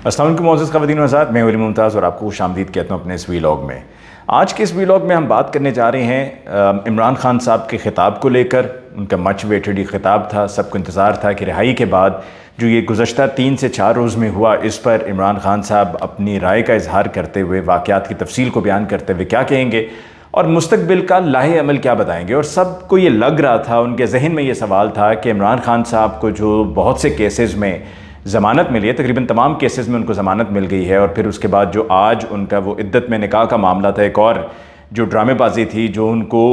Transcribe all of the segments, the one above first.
अस्सलाम वालेकुम मोअज़्ज़ज़ ख़वातीन व हज़रात, मैं वली मुमताज़ और आपको खुशामदीद कहता हूँ अपने इस वीलॉग में। आज के इस वीलॉग में हम बात करने जा रहे हैं इमरान खान साहब के ख़िताब को लेकर। उनका मच वेटेड ये ख़िताब था, सबको इंतज़ार था कि रिहाई के बाद जो ये गुज़श्ता 3 से 4 रोज़ में हुआ, इस पर इमरान खान साहब अपनी राय का इजहार करते हुए, वाक़यात की तफसील को बयान करते हुए क्या कहेंगे और मुस्तक़बिल का लाहे अमल क्या बताएंगे। और सबको ये लग रहा था, उनके जहन में ये सवाल था कि इमरान खान साहब को जो बहुत से केसेस में ज़मानत मिली है, तकरीबन तमाम केसेस में उनको ज़मानत मिल गई है, और फिर उसके बाद जो आज उनका वो इद्दत में निकाह का मामला था, एक और जो ड्रामेबाजी थी, जो उनको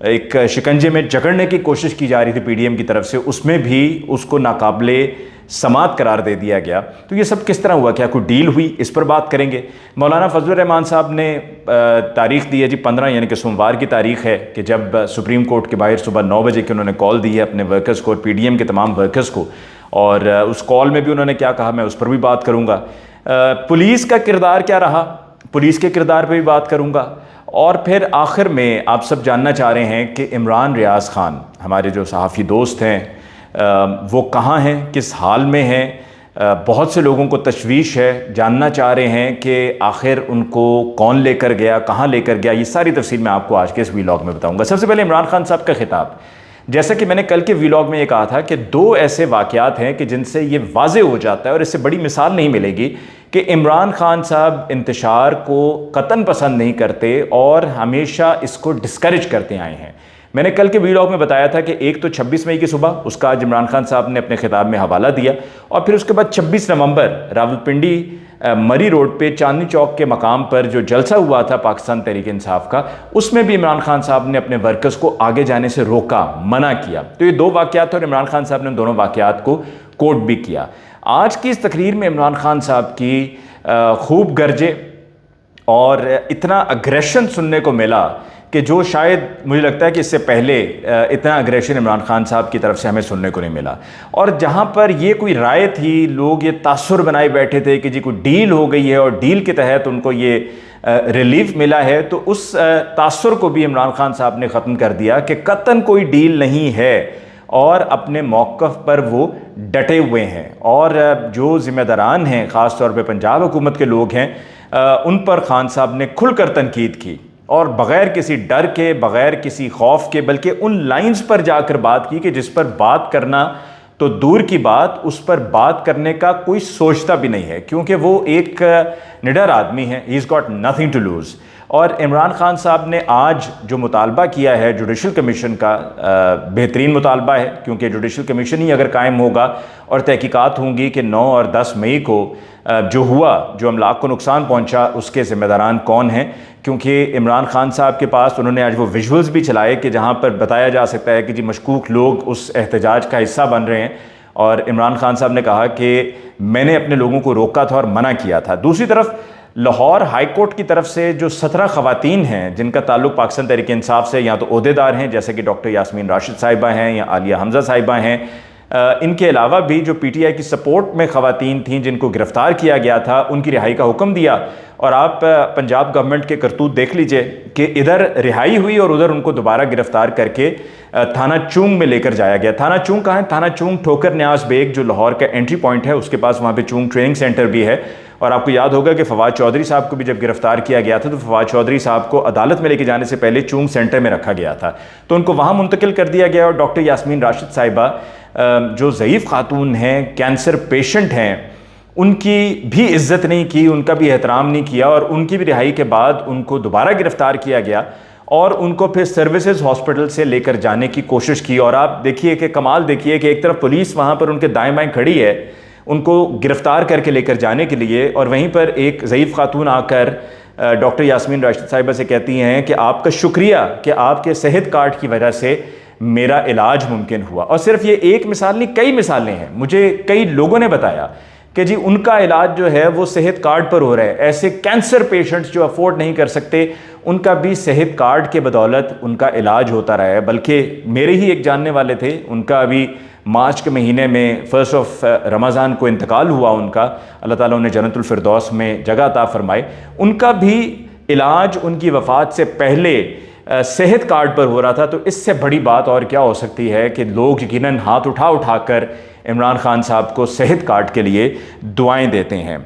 एक शिकंजे में जकड़ने की कोशिश की जा रही थी पीडीएम की तरफ से, उसमें भी उसको नाकाबिले समात करार दे दिया गया। तो ये सब किस तरह हुआ, क्या कोई डील हुई, इस पर बात करेंगे। मौलाना फजलुर रहमान साहब ने तारीख़ दी है जी 15, यानी कि सोमवार की तारीख़ है कि जब सुप्रीम कोर्ट के बाहर सुबह 9 बजे की उन्होंने कॉल दी है अपने वर्कर्स को और पीडीएम के तमाम वर्कर्स को, और उस कॉल में भी उन्होंने क्या कहा, मैं उस पर भी बात करूँगा। पुलिस का किरदार क्या रहा, पुलिस के किरदार पर भी बात करूँगा। और फिर आखिर में आप सब जानना चाह रहे हैं कि इमरान रियाज़ ख़ान, हमारे जो सहाफ़ी दोस्त हैं, वो कहाँ हैं, किस हाल में हैं। बहुत से लोगों को तशवीश है, जानना चाह रहे हैं कि आखिर उनको कौन लेकर गया, कहाँ लेकर गया। ये सारी तफसील मैं आपको आज के इस वीलॉग में बताऊंगा। सबसे पहले इमरान खान साहब का खिताब, जैसा कि मैंने कल के वीलॉग में ये कहा था कि 2 ऐसे वाक़यात हैं कि जिनसे ये वाज़े हो जाता है और इससे बड़ी मिसाल नहीं मिलेगी कि इमरान खान साहब इंतशार को कतन पसंद नहीं करते और हमेशा इसको डिस्करेज करते आए हैं। मैंने कल के वीलॉग में बताया था कि एक तो 26 मई की सुबह, उसका आज इमरान खान साहब ने अपने खिताब में हवाला दिया, और फिर उसके बाद 26 नवंबर रावलपिंडी मरी रोड पे चांदनी चौक के मकाम पर जो जलसा हुआ था पाकिस्तान तहरीक इंसाफ का, उसमें भी इमरान खान साहब ने अपने वर्कर्स को आगे जाने से रोका, मना किया। तो ये 2 वाक़यात और इमरान खान साहब ने दोनों वाक़यात को कोट भी किया। आज की इस तकरीर में इमरान खान साहब की खूब गरजे और इतना अग्रेशन सुनने को मिला कि जो शायद मुझे लगता है कि इससे पहले इतना अग्रेशन इमरान खान साहब की तरफ से हमें सुनने को नहीं मिला। और जहाँ पर ये कोई राय थी, लोग ये तासुर बनाए बैठे थे कि जी कोई डील हो गई है और डील के तहत उनको ये रिलीफ मिला है, तो उस तासुर को भी इमरान खान साहब ने ख़त्म कर दिया कि कतन कोई डील नहीं है, और अपने मौक़िफ़ पर वो डटे हुए हैं। और जो ज़िम्मेदारान हैं, ख़ास तौर पे पंजाब हुकूमत के लोग हैं, उन पर खान साहब ने खुलकर तनकीद की, और बग़ैर किसी डर के, बग़ैर किसी खौफ के, बल्कि उन लाइंस पर जाकर बात की कि जिस पर बात करना तो दूर की बात, उस पर बात करने का कोई सोचता भी नहीं है, क्योंकि वो एक निडर आदमी है। He is got nothing to lose. और इमरान खान साहब ने आज जो मुतालबा किया है जुडिशल कमीशन का, बेहतरीन मुतालबा है, क्योंकि जुडिशल कमीशन ही अगर कायम होगा और तहकीकात होंगी कि 9 और 10 मई को जो हुआ, जो अमलाक को नुकसान पहुंचा, उसके ज़िम्मेदारान कौन हैं। क्योंकि इमरान खान साहब के पास उन्होंने आज वो विजुअल्स भी चलाए कि जहां पर बताया जा सकता है कि जी मशकूक लोग उस एहतजाज का हिस्सा बन रहे हैं, और इमरान खान साहब ने कहा कि मैंने अपने लोगों को रोका था और मना किया था। दूसरी तरफ लाहौर हाई कोर्ट की तरफ से जो 17 ख़वातीन हैं जिनका ताल्लुक़ पाकिस्तान तहरीक इंसाफ से, या तो ओहदेदार हैं जैसे कि डॉक्टर यास्मीन राशिद साहिबा हैं या आलिया हमज़ा साहिबा हैं, इनके अलावा भी जो पीटीआई की सपोर्ट में ख़वातीन थीं जिनको गिरफ़्तार किया गया था, उनकी रिहाई का हुक्म दिया। और आप पंजाब गवर्नमेंट के करतूत देख लीजिए कि इधर रिहाई हुई और उधर उनको दोबारा गिरफ़्तार करके थाना चूंग में लेकर जाया गया। थाना चूंग कहाँ है? थाना चूंग ठोकर न्याज बेग जो लाहौर का एंट्री पॉइंट है, उसके पास वहाँ पे चूंग ट्रेनिंग सेंटर भी है। और आपको याद होगा कि फवाद चौधरी साहब को भी जब गिरफ्तार किया गया था, तो फवाद चौधरी साहब को अदालत में लेके जाने से पहले चूंग सेंटर में रखा गया था, तो उनको वहाँ मुंतकिल कर दिया गया। और डॉक्टर यास्मीन राशिद साहिबा जो ज़ईफ़ खातून हैं, कैंसर पेशेंट हैं, उनकी भी इज़्ज़त नहीं की, उनका भी एहतराम नहीं किया, और उनकी भी रिहाई के बाद उनको दोबारा गिरफ़्तार किया गया और उनको फिर सर्विसेज हॉस्पिटल से लेकर जाने की कोशिश की। और आप देखिए कि कमाल देखिए कि एक तरफ पुलिस वहाँ पर उनके दाएं बाएं खड़ी है उनको गिरफ़्तार करके लेकर जाने के लिए, और वहीं पर एक ज़ईफ़ खातून आकर डॉक्टर यास्मीन राशिद साहिबा से कहती हैं कि आपका शुक्रिया कि आपके सेहत कार्ड की वजह से मेरा इलाज मुमकिन हुआ। और सिर्फ ये एक मिसाल नहीं, कई मिसालें हैं। मुझे कई लोगों ने बताया कि जी उनका इलाज जो है वो सेहत कार्ड पर हो रहा है। ऐसे कैंसर पेशेंट्स जो अफोर्ड नहीं कर सकते, उनका भी सेहत कार्ड के बदौलत उनका इलाज होता रहा है। बल्कि मेरे ही एक जानने वाले थे, उनका अभी मार्च के महीने में 1 रमज़ान को इंतकाल हुआ उनका, अल्लाह ताला उन्हें जन्नतुल फिरदौस में जगह अता फरमाए। उनका भी इलाज उनकी वफ़ात से पहले सेहत कार्ड पर हो रहा था। तो इससे बड़ी बात और क्या हो सकती है कि लोग यकीनन हाथ उठा कर इमरान खान साहब को सेहत कार्ड के लिए दुआएं देते हैं।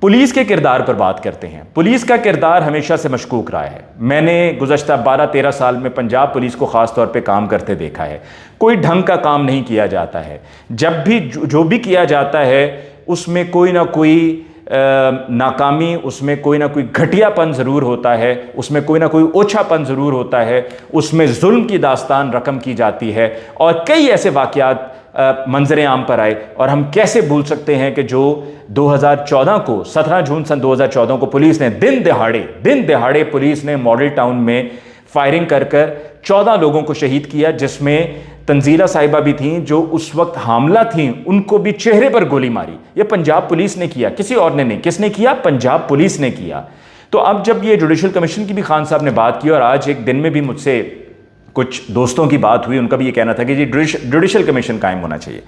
पुलिस के किरदार पर बात करते हैं। पुलिस का किरदार हमेशा से मशकूक रहा है। मैंने गुज़श्ता 12-13 साल में पंजाब पुलिस को ख़ास तौर पे काम करते देखा है। कोई ढंग का काम नहीं किया जाता है। जब भी जो भी किया जाता है उसमें कोई ना कोई नाकामी, उसमें कोई ना कोई घटियापन ज़रूर होता है, उसमें कोई ना कोई ओछापन ज़रूर होता है, उसमें जुल्म की दास्तान रकम की जाती है और कई ऐसे वाक़यात मंजर आम पर आए। और हम कैसे भूल सकते हैं कि जो 2014 को 17 जून सन 2014 को पुलिस ने दिन दहाड़े पुलिस ने मॉडल टाउन में फायरिंग कर 14 लोगों को शहीद किया, जिसमें तंजीला साहिबा भी थीं जो उस वक्त हामला थीं, उनको भी चेहरे पर गोली मारी। ये पंजाब पुलिस ने किया, किसी और ने नहीं। किसने किया? पंजाब पुलिस ने किया। तो अब जब ये जुडिशल कमीशन की भी खान साहब ने बात की और आज एक दिन में भी मुझसे कुछ दोस्तों की बात हुई, उनका भी ये कहना था कि जी जुडिशल कमीशन कायम होना चाहिए।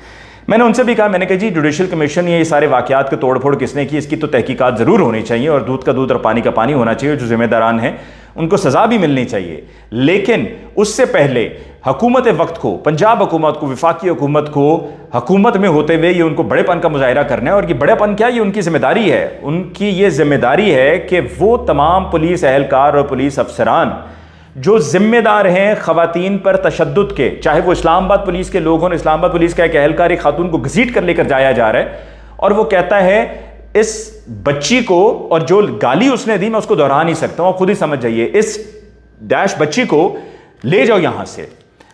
मैंने उनसे भी कहा, मैंने कहा जी जुडिशल कमीशन, ये सारे वाकयात के तोड़ फोड़ किसने की, इसकी तो तहकीकात ज़रूर होनी चाहिए और दूध का दूध और पानी का पानी होना चाहिए। जो जिम्मेदारान हैं उनको सज़ा भी मिलनी चाहिए। लेकिन उससे पहले हुकूमत वक्त को, पंजाब हुकूमत को, वफाकी हुकूमत को हुकूमत में होते हुए ये उनको बड़ेपन का मुजाहिरा करना है। और ये बड़ेपन क्या, ये उनकी जिम्मेदारी है। उनकी ये जिम्मेदारी है कि वो तमाम पुलिस एहलकार और पुलिस अफसरान जो जिम्मेदार हैं ख़वातीन पर तशद्दुद के, चाहे वो इस्लामाबाद पुलिस के लोग हों। इस्लामाबाद पुलिस का एक एहलकार एक खातून को घसीट कर लेकर जाया जा रहा है और वो कहता है इस बच्ची को, और जो गाली उसने दी मैं उसको दोहरा नहीं सकता हूं, खुद ही समझ जाइए, इस डैश बच्ची को ले जाओ यहां से।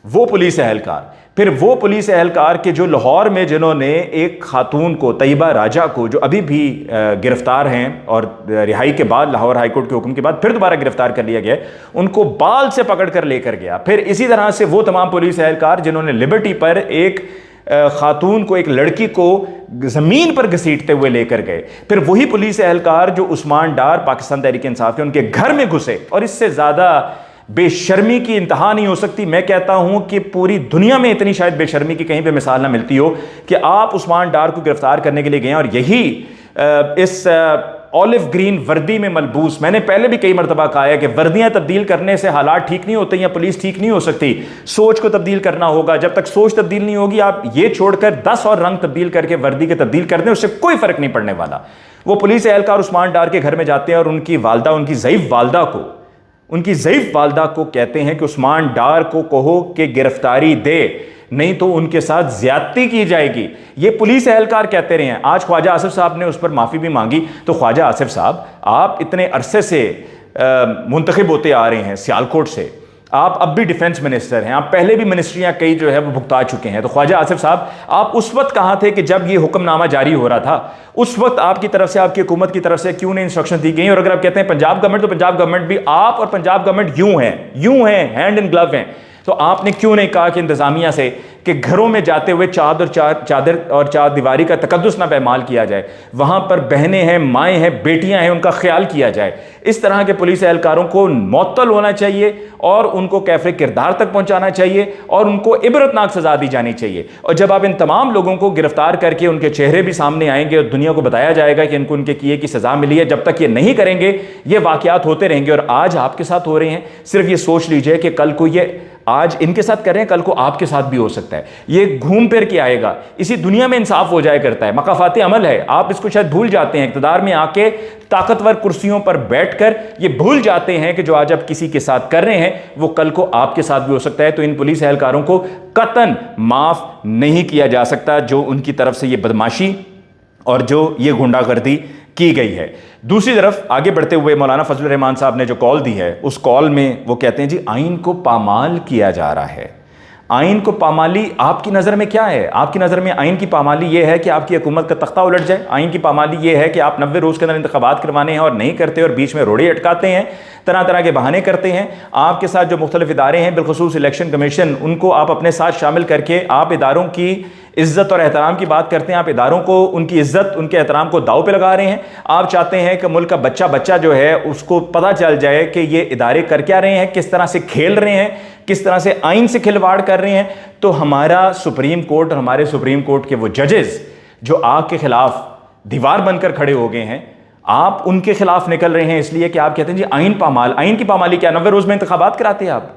वो पुलिस एहलकार, फिर वो पुलिस एहलकार के जो लाहौर में जिन्होंने एक खातून को, तैयबा राजा को, जो अभी भी गिरफ्तार हैं और रिहाई के बाद लाहौर हाई कोर्ट के हुक्म के बाद फिर दोबारा गिरफ्तार कर लिया गया, उनको बाल से पकड़ कर लेकर गया। फिर इसी तरह से वो तमाम पुलिस एहलकार जिन्होंने लिबर्टी पर एक खातून को, एक लड़की को ज़मीन पर घसीटते हुए लेकर गए। फिर वही पुलिस एहलकार जो उस्मान डार, पाकिस्तान तहरीक इंसाफ के, उनके घर में घुसे। और इससे ज़्यादा बेशर्मी की इंतहा नहीं हो सकती। मैं कहता हूं कि पूरी दुनिया में इतनी शायद बेशर्मी की कहीं पे मिसाल ना मिलती हो कि आप उस्मान डार को गिरफ्तार करने के लिए गए और यही इस ऑलिव ग्रीन वर्दी में मलबूस, मैंने पहले भी कई मरतबा कहा है कि वर्दियां तब्दील करने से हालात ठीक नहीं होते या पुलिस ठीक नहीं हो सकती। सोच को तब्दील करना होगा। जब तक सोच तब्दील नहीं होगी, आप ये छोड़कर 10 और रंग तब्दील करके वर्दी के तब्दील कर दें, उससे कोई फर्क नहीं पड़ने वाला। वो पुलिस एहलकार उस्मान डार के घर में जाते हैं और उनकी वालदा, उनकी ज़ईफ़ वालदा को कहते हैं कि उस्मान डार को कहो कि गिरफ्तारी दे, नहीं तो उनके साथ ज्यादती की जाएगी। ये पुलिस एहलकार कहते रहे हैं। आज ख्वाजा आसिफ साहब ने उस पर माफ़ी भी मांगी। तो ख्वाजा आसिफ साहब, आप इतने अरसे से मुंतखब होते आ रहे हैं सियालकोट से, आप अब भी डिफेंस मिनिस्टर हैं, आप पहले भी मिनिस्ट्रियां कई जो है वो भुगता चुके हैं। तो ख्वाजा आसिफ साहब, आप उस वक्त कहाँ थे कि जब ये हुक्मनामा जारी हो रहा था? उस वक्त आपकी तरफ से, आपकी हुकूमत की तरफ से क्यों नहीं इंस्ट्रक्शन दी गई? और अगर आप कहते हैं पंजाब गवर्नमेंट, तो पंजाब गवर्नमेंट भी, आप और पंजाब गवर्नमेंट यूं हैं, हैंड इन ग्लव हैं। तो आपने क्यों नहीं कहा कि इंतजामिया से कि घरों में जाते हुए चादर और चार दीवारी का तकद्दुस ना पैमाल किया जाए, वहां पर बहनें हैं, माएँ हैं, बेटियां हैं, उनका ख्याल किया जाए। इस तरह के पुलिस एहलकारों को मुअत्तल होना चाहिए और उनको कैफे किरदार तक पहुंचाना चाहिए और उनको इबरतनाक सजा दी जानी चाहिए। और जब आप इन तमाम लोगों को गिरफ्तार करके उनके चेहरे भी सामने आएंगे और दुनिया को बताया जाएगा कि इनको उनके किए की सजा मिली है, जब तक ये नहीं करेंगे ये वाकयात होते रहेंगे। और आज आपके साथ हो रहे हैं। सिर्फ ये सोच लीजिए कि कल को ये आज इनके साथ कर रहे हैं, कल को आपके साथ भी हो सकता है। ये घूम फिर के आएगा। इसी दुनिया में इंसाफ हो जाया करता है, मकाफाती अमल है। आप इसको शायद भूल जाते हैं। इक़्तिदार में आके ताकतवर कुर्सियों पर बैठकर ये भूल जाते हैं कि जो आज आप किसी के साथ कर रहे हैं वो कल को आपके साथ भी हो सकता है। तो इन पुलिस एहलकारों को कतन माफ नहीं किया जा सकता जो उनकी तरफ से ये बदमाशी और जो ये गुंडागर्दी की गई है। दूसरी तरफ आगे बढ़ते हुए मौलाना फजलुर रहमान साहब ने जो कॉल दी है, उस कॉल में वो कहते हैं जी आइन को पामाल किया जा रहा है। आइन को पामाली आपकी नज़र में क्या है? आपकी नज़र में आइन की पामाली ये है कि आपकी हुकूमत का तख्ता उलट जाए। आइन की पामाली ये है कि आप 90 रोज़ के अंदर इंतखाबात करवाने हैं और नहीं करते और बीच में रोड़े अटकाते हैं, तरह तरह के बहाने करते हैं। आपके साथ जो मुख्तलिफ इदारे हैं, बिलखुसूस इलेक्शन कमीशन, उनको आप अपने साथ शामिल करके आप इदारों की इज़्ज़त और एहतराम की बात करते हैं। आप इदारों को, उनकी इज़्ज़त, उनके एहतराम को दाव पे लगा रहे हैं। आप चाहते हैं कि मुल्क का बच्चा जो है उसको पता चल जाए कि ये इदारे कर क्या रहे हैं, किस तरह से खेल रहे हैं, किस तरह से आइन से खिलवाड़ कर रहे हैं। तो हमारा सुप्रीम कोर्ट और हमारे सुप्रीम कोर्ट के वो जजेस जो आग के खिलाफ दीवार बनकर खड़े हो गए हैं, आप उनके खिलाफ निकल रहे हैं इसलिए कि आप कहते हैं जी आइन पामाल। आइन की पामाली क्या? 90 रोज में इंतखाबात कराते आप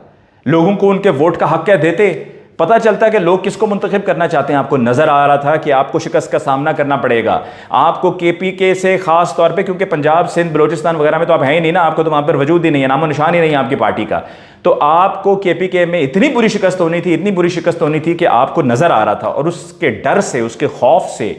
लोगों को, उनके वोट का हक क्या देते? پتہ چلتا ہے کہ لوگ کس کو منتخب کرنا چاہتے ہیں. آپ کو نظر آ رہا تھا کہ آپ کو شکست کا سامنا کرنا پڑے گا. آپ کو کے پی کے سے خاص طور پہ, کیونکہ پنجاب سندھ بلوچستان وغیرہ میں تو آپ ہیں ہی نہیں نا, آپ کو تو وہاں پر وجود ہی نہیں ہے, نام و نشان ہی نہیں ہے آپ کی پارٹی کا, تو آپ کو کے پی کے میں اتنی بری شکست ہونی تھی, اتنی بری شکست ہونی تھی کہ آپ کو نظر آ رہا تھا. اور اس کے ڈر سے, اس کے خوف سے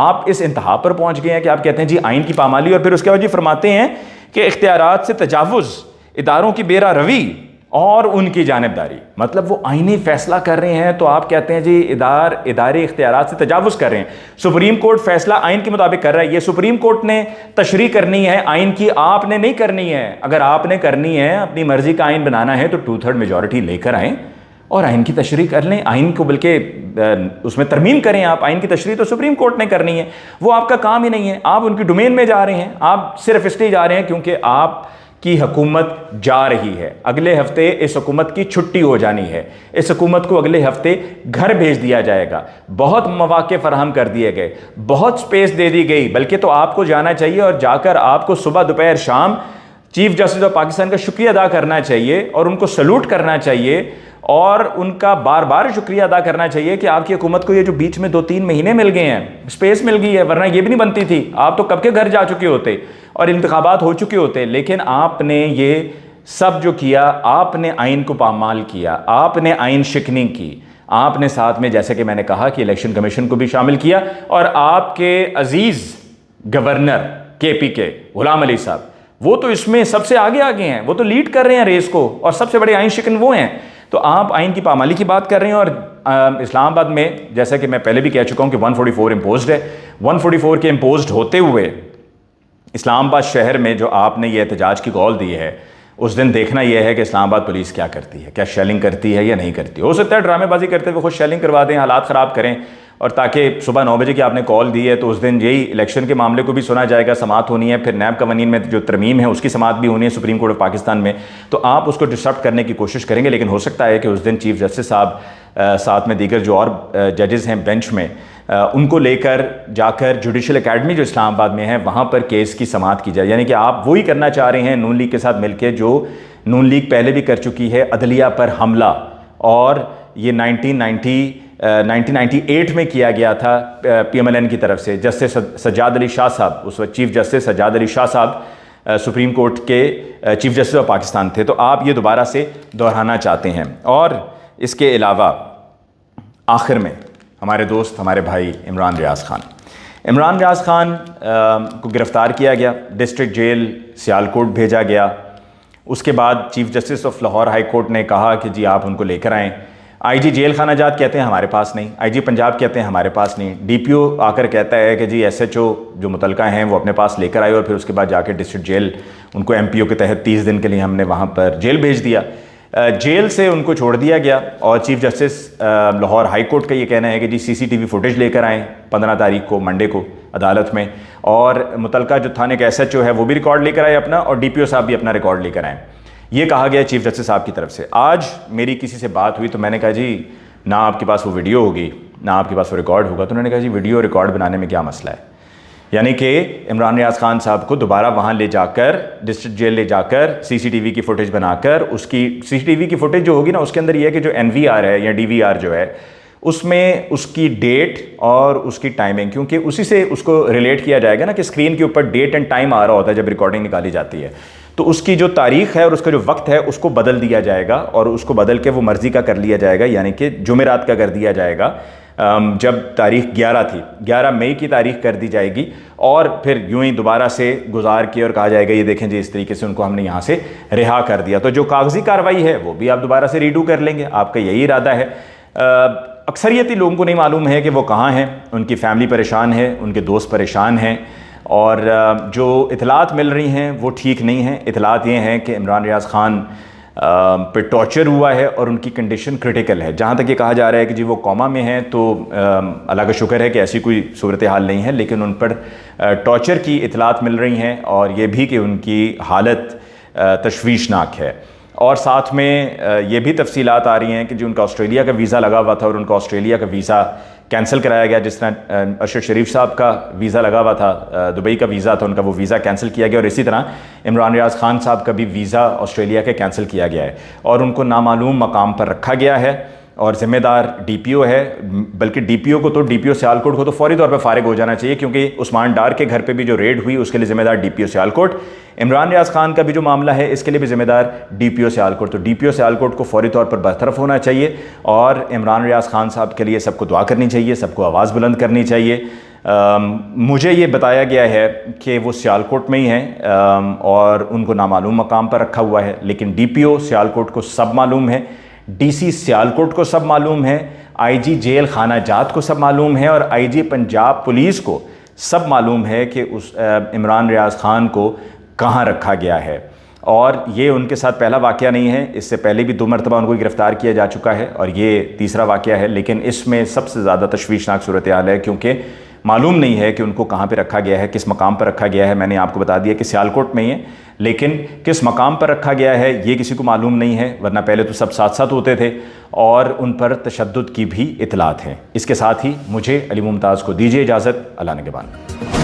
آپ اس انتہا پر پہنچ گئے ہیں کہ آپ کہتے ہیں جی آئین کی پامالی, اور پھر اس کے بعد جی فرماتے ہیں کہ اختیارات سے تجاوز, اداروں کی بیرا روی اور ان کی جانبداری. مطلب وہ آئینی فیصلہ کر رہے ہیں تو آپ کہتے ہیں جی ادارے اختیارات سے تجاوز کر رہے ہیں. سپریم کورٹ فیصلہ آئین کے مطابق کر رہا ہے, یہ سپریم کورٹ نے تشریح کرنی ہے آئین کی, آپ نے نہیں کرنی ہے. اگر آپ نے کرنی ہے, اپنی مرضی کا آئین بنانا ہے, تو 2/3 میجورٹی لے کر آئیں اور آئین کی تشریح کر لیں. آئین کو بلکہ اس میں ترمیم کریں آپ. آئین کی تشریح تو سپریم کورٹ نے کرنی ہے, وہ آپ کا کام ہی نہیں ہے. آپ ان کی ڈومین میں جا رہے ہیں, آپ صرف اس لیے جا رہے ہیں کیونکہ آپ کی حکومت جا رہی ہے. اگلے ہفتے اس حکومت کی چھٹی ہو جانی ہے, اس حکومت کو اگلے ہفتے گھر بھیج دیا جائے گا. بہت مواقع فراہم کر دیے گئے, بہت سپیس دے دی گئی, بلکہ تو آپ کو جانا چاہیے اور جا کر آپ کو صبح دوپہر شام چیف جسٹس آف پاکستان کا شکریہ ادا کرنا چاہیے, اور ان کو سلوٹ کرنا چاہیے, اور ان کا بار بار شکریہ ادا کرنا چاہیے کہ آپ کی حکومت کو یہ جو بیچ میں 2-3 مہینے مل گئے ہیں, سپیس مل گئی ہے, ورنہ یہ بھی نہیں بنتی تھی. آپ تو کب کے گھر جا چکے ہوتے اور انتخابات ہو چکے ہوتے. لیکن آپ نے یہ سب جو کیا, آپ نے آئین کو پامال کیا, آپ نے آئین شکنی کی, آپ نے ساتھ میں جیسے کہ میں نے کہا کہ الیکشن کمیشن کو بھی شامل کیا, اور آپ کے عزیز گورنر کے پی کے غلام علی صاحب, وہ تو اس میں سب سے آگے ہیں, وہ تو لیڈ کر رہے ہیں ریس کو, اور سب سے بڑے آئین شکن وہ ہیں. تو آپ آئین کی پامالی کی بات کر رہے ہیں, اور اسلام آباد میں جیسا کہ میں پہلے بھی کہہ چکا ہوں کہ 144 امپوزڈ ہے. 144 کے امپوزڈ ہوتے ہوئے اسلام آباد شہر میں جو آپ نے یہ احتجاج کی کال دی ہے, اس دن دیکھنا یہ ہے کہ اسلام آباد پولیس کیا کرتی ہے, کیا شیلنگ کرتی ہے یا نہیں کرتی. ہو سکتا ہے ڈرامے بازی کرتے ہوئے خود شیلنگ کروا دیں, حالات خراب کریں, اور تاکہ صبح 9 بجے کی آپ نے کال دی ہے تو اس دن یہی الیکشن کے معاملے کو بھی سنا جائے گا, سماعت ہونی ہے, پھر نیب قوانین میں جو ترمیم ہے اس کی سماعت بھی ہونی ہے سپریم کورٹ آف پاکستان میں, تو آپ اس کو ڈسٹرپٹ کرنے کی کوشش کریں گے. لیکن ہو سکتا ہے کہ اس دن چیف جسٹس صاحب ساتھ میں دیگر جو اور ججز ہیں بینچ میں, ان کو لے کر جا کر جوڈیشل اکیڈمی جو اسلام آباد میں ہے وہاں پر کیس کی سماعت کی جائے. یعنی کہ آپ وہی کرنا چاہ رہے ہیں نون لیگ کے ساتھ مل کے جو نون لیگ پہلے بھی کر چکی ہے, عدلیہ پر حملہ, اور یہ 1998 میں کیا گیا تھا پی ایم ایل این کی طرف سے. جسٹس سجاد علی شاہ صاحب, اس وقت چیف جسٹس سجاد علی شاہ صاحب سپریم کورٹ کے چیف جسٹس آف پاکستان تھے, تو آپ یہ دوبارہ سے دہرانا چاہتے ہیں. اور اس کے علاوہ آخر میں ہمارے دوست, ہمارے بھائی عمران ریاض خان کو گرفتار کیا گیا, ڈسٹرکٹ جیل سیالکوٹ بھیجا گیا. اس کے بعد chief justice of Lahore high court نے کہا کہ جی آپ ان کو لے کر آئیں. آئی جی جیل خانہ جات کہتے ہیں ہمارے پاس نہیں, آئی جی پنجاب کہتے ہیں ہمارے پاس نہیں, ڈی پی او آ کر کہتا ہے کہ جی ایس ایچ او جو متعلقہ ہیں وہ اپنے پاس لے کر آئے, اور پھر اس کے بعد جا کے ڈسٹرکٹ جیل ان کو ایم پی او کے تحت 30 دن کے لیے ہم نے وہاں پر جیل بھیج دیا. جیل سے ان کو چھوڑ دیا گیا, اور chief justice Lahore high court کا یہ کہنا ہے کہ جی سی سی ٹی وی فوٹیج لے کر آئیں 15 تاریخ کو منڈے کو عدالت میں, اور متعلقہ جو تھانے کا ایس ایچ او ہے وہ بھی ریکارڈ لے کر آئے اپنا, اور ڈی پی او صاحب بھی اپنا ریکارڈ لے کر آئیں. یہ کہا گیا چیف جسٹس صاحب کی طرف سے. آج میری کسی سے بات ہوئی تو میں نے کہا جی نہ آپ کے پاس وہ ویڈیو ہوگی نہ آپ کے پاس وہ ریکارڈ ہوگا, تو انہوں نے کہا جی ویڈیو ریکارڈ بنانے میں کیا مسئلہ ہے. یعنی کہ عمران ریاض خان صاحب کو دوبارہ وہاں لے جا کر ڈسٹرکٹ جیل لے جا کر سی سی ٹی وی کی فوٹیج بنا کر, اس کی سی سی ٹی وی کی فوٹیج جو ہوگی نا اس کے اندر یہ ہے کہ جو این وی آر ہے یا ڈی وی آر جو ہے اس میں اس کی ڈیٹ اور اس کی ٹائمنگ, کیونکہ اسی سے اس کو ریلیٹ کیا جائے گا نا کہ اسکرین کے اوپر ڈیٹ اینڈ ٹائم آ رہا ہوتا ہے جب ریکارڈنگ نکالی جاتی ہے, تو اس کی جو تاریخ ہے اور اس کا جو وقت ہے اس کو بدل دیا جائے گا, اور اس کو بدل کے وہ مرضی کا کر لیا جائے گا, یعنی کہ جمعرات کا کر دیا جائے گا, جب تاریخ 11 تھی 11 مئی کی تاریخ کر دی جائے گی, اور پھر یوں ہی دوبارہ سے گزار کے اور کہا جائے گا یہ دیکھیں جی اس طریقے سے ان کو ہم نے یہاں سے رہا کر دیا. تو جو کاغذی کارروائی ہے وہ بھی آپ دوبارہ سے ریڈو کر لیں گے, آپ کا یہی ارادہ ہے. اکثریتی لوگوں کو نہیں معلوم ہے کہ وہ کہاں ہیں, ان کی فیملی پریشان ہے, ان کے دوست پریشان ہیں, اور جو اطلاعات مل رہی ہیں وہ ٹھیک نہیں ہیں. اطلاعات یہ ہیں کہ عمران ریاض خان پہ ٹارچر ہوا ہے اور ان کی کنڈیشن کرٹیکل ہے. جہاں تک یہ کہا جا رہا ہے کہ جی وہ کوما میں ہیں, تو اللہ کا شکر ہے کہ ایسی کوئی صورتحال نہیں ہے, لیکن ان پر ٹارچر کی اطلاعات مل رہی ہیں, اور یہ بھی کہ ان کی حالت تشویشناک ہے. اور ساتھ میں یہ بھی تفصیلات آ رہی ہیں کہ جو ان کا آسٹریلیا کا ویزا لگا ہوا تھا اور ان کا آسٹریلیا کا ویزا کینسل کرایا گیا, جس طرح ارشد شریف صاحب کا ویزا لگا ہوا تھا, دبئی کا ویزا تھا, ان کا وہ ویزا کینسل کیا گیا, اور اسی طرح عمران ریاض خان صاحب کا بھی ویزا آسٹریلیا کا کینسل کیا گیا ہے, اور ان کو نامعلوم مقام پر رکھا گیا ہے. اور ذمہ دار ڈی پی او ہے، بلکہ ڈی پی او کو تو ڈی پی او سیالکوٹ کو تو فوری طور پہ فارغ ہو جانا چاہیے، کیونکہ عثمان ڈار کے گھر پہ بھی جو ریڈ ہوئی اس کے لیے ذمہ دار ڈی پی او سیالکوٹ، عمران ریاض خان کا بھی جو معاملہ ہے اس کے لیے بھی ذمہ دار ڈی پی او سیالکوٹ، تو ڈی پی او سیالکوٹ کو فوری طور پر برطرف ہونا چاہیے، اور عمران ریاض خان صاحب کے لیے سب کو دعا کرنی چاہیے، سب کو آواز بلند کرنی چاہیے۔ مجھے یہ بتایا گیا ہے کہ وہ سیالکوٹ میں ہی ہیں اور ان کو نامعلوم مقام پر رکھا ہوا ہے، لیکن ڈی پی او سیالکوٹ کو سب معلوم ہے، ڈی سی سیالکوٹ کو سب معلوم ہے، آئی جی جیل خانہ جات کو سب معلوم ہے، اور آئی جی پنجاب پولیس کو سب معلوم ہے کہ اس عمران ریاض خان کو کہاں رکھا گیا ہے۔ اور یہ ان کے ساتھ پہلا واقعہ نہیں ہے، اس سے پہلے بھی 2 مرتبہ ان کو گرفتار کیا جا چکا ہے، اور یہ تیسرا واقعہ ہے، لیکن اس میں سب سے زیادہ تشویشناک صورتحال ہے کیونکہ معلوم نہیں ہے کہ ان کو کہاں پہ رکھا گیا ہے، کس مقام پر رکھا گیا ہے۔ میں نے آپ کو بتا دیا کہ سیالکوٹ میں ہی ہے، لیکن کس مقام پر رکھا گیا ہے یہ کسی کو معلوم نہیں ہے، ورنہ پہلے تو سب ساتھ ساتھ ہوتے تھے، اور ان پر تشدد کی بھی اطلاعات ہیں۔ اس کے ساتھ ہی مجھے علی ممتاز کو دیجیے اجازت، اللہ نگہبان۔